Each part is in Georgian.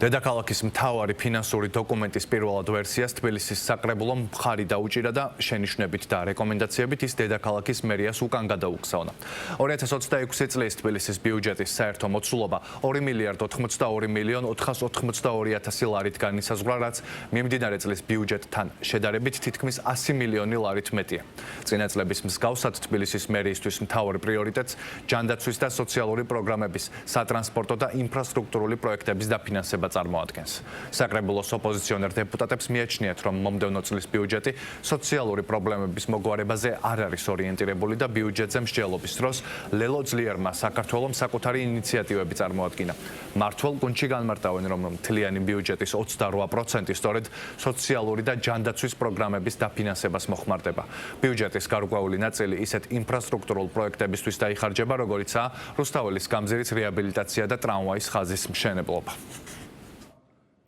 დედაქალაქის მთავარი ფინანსური დოკუმენტის პირველად ვერსიას თბილისის საკრებულომ მხარი დაუჭირა და შენიშვნებით და რეკომენდაციებით ის დედაქალაქის მერიას უკან გადაუგზავნა. 2026 წლის თბილისის ბიუჯეტის საერთო მოცულობა 2.482.482 ლარით განისაზღვრა, რაც მიმდინარე წლის ბიუჯეტთან შედარებით თითქმის 100 მილიონი ლარით მეტია. წინა წლების მსგავსად თბილისის მერიისთვის მთავარი პრიორიტეტს ჯანდაცვის და სოციალური პროგრამების, სატრანსპორტო და ინფრასტრუქტურული პროექტების დაფინანსება წარმოადგენს. საკრებულოს ოპოზიციონერ დეპუტატებს მიაჩნიათ, რომ მომდევნო წლის ბიუჯეტი სოციალური პრობლემების მოგვარებაზე არ არის ორიენტირებული და ბიუჯეტზე მსჯელობის დროს ლელო ძლიერმა საქართველოს საკუთარი ინიციატივები წარმოადგინა. მართლ გუნდში განმარტავენ, რომ მთლიანი ბიუჯეტის 28% სწორედ სოციალური და ჯანდაცვის პროგრამების დაფინანსებას მოხმარდება. ბიუჯეტის გარკვეული ნაწილი ისეთ ინფრასტრუქტურულ პროექტებისთვის დაიხარჯება, როგორიცაა რუსთაველის გამზირის რეაბილიტაცია და ტრამვაის ხაზის მშენებლობა.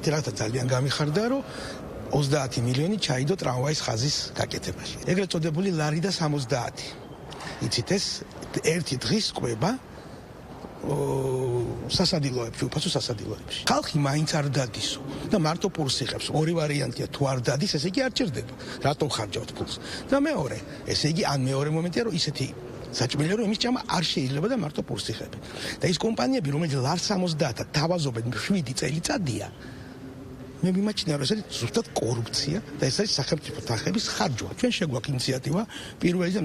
თერათა ძალიან გამიხარდა, რომ 30 მილიონი ჩაიდო ტრამვაის ხაზის გაკეთებაში. ეგრეთ წოდებული ლარი და 70. იცით ეს ერთი დღის კვება სასადილოებში, უფასო სასადილოებში. ხალხი მაინც არ დადისო და მარტო პულს იღებს. ორი ვარიანტია, თუ არ დადის, ესე იგი არ ჭირდება. რატომ ხარჯავთ პულს? და მეორე, ესე იგი ან მეორე მომენტია, რომ ისეთი საჭმელი რომ იმის ჭამა არ შეიძლება და მარტო პულს იღებენ. და ის კომპანიები, რომელთაც ლარ 70 თავაზობენ 7 წელიწადია, მე მიმაჩნია, რომ ეს არის ზუსტად კორუფცია და ეს არის სახელმწიფო თანხების ხარჯვა. ჩვენ შეგვაქვს ინიციატივა პირველი და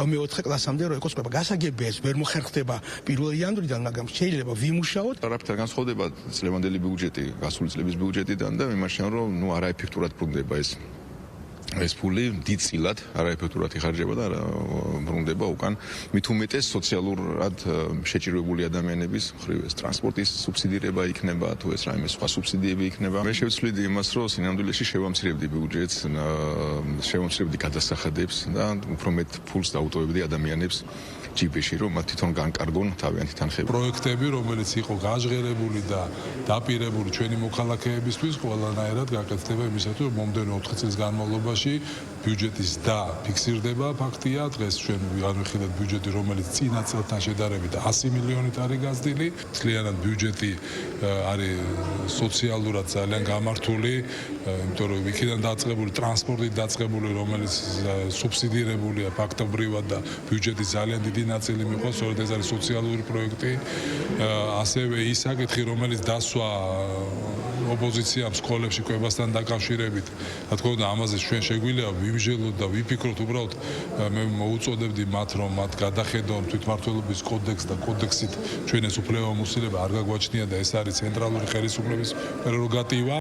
მე-4 კლასამდე რო ეკოს ყვება. გასაგებია ეს ვერ მოხერხდება 1 იანვრიდან, მაგრამ შეიძლება ვიმუშაოთ. არაფერთან განსხვავდება წლევანდელი ბიუჯეტი გასული წლების ბიუჯეტიდან და მიმაჩნია, რომ არაეფექტურად ბრუნდება ეს ფული დიდწილად არაეფექტურად იხარჯება და ბრუნდება უკან. მით უმეტეს სოციალურად შეჭირებული ადამიანების მხრივ ეს ტრანსპორტის სუბსიდირება იქნება, თუ ეს რაიმე სხვა სუბსიდიები იქნება. მე შევცვლიდი იმას, რომ სინამდვილეში შევამცირებდი ბიუჯეტს, შევამცირებდი გადასახადებს და უფრო მეტ ფულს დაუტოვებდი ადამიანებს ჯიბეში, რომ მათ თვითონ განკარგონ თავიანთი თანხები. პროექტები, რომელიც იყო გაჟღერებული და დაპირებული ჩვენი მოქალაქეებისთვის, ყველანაირად გაკეთდება იმისათვის, რომ მომდევნო 4 წლის განმავლობაში ბიუჯეტის და ფიქსირდება ფაქტია. დღეს ჩვენ განვიხილეთ ბიუჯეტი, რომელიც წინა წელთან შედარებით 100 მილიონით არის გაზრდილი. მთლიანად ბიუჯეტი არის სოციალურად ძალიან გამართული, იმიტომ რომ იქიდან დაწყებული ტრანსპორტით დაწყებული, რომელიც სუბსიდირებულია ფაქტობრივად და ბიუჯეტის ძალიან დიდი ნაწილი მიყვანს, სწორედ ეს არის სოციალური პროექტი. ასევე ის საკითხი, რომელიც დასვა ოპოზიციამ სკოლებში კვებასთან დაკავშირებით, რა თქმა უნდა, ამაზე ჩვენ შეგვიძლია ვიმსჯელოთ და ვიფიქროთ. უბრალოდ მე მოუწოდებდი მათ, რომ მათ გადახედონ თვითმმართველობის კოდექსს და კოდექსით ჩვენ ეს უფლებამოსილება არ გაგვაჩნია და ეს არის ცენტრალური ხელისუფლების პრეროგატივა.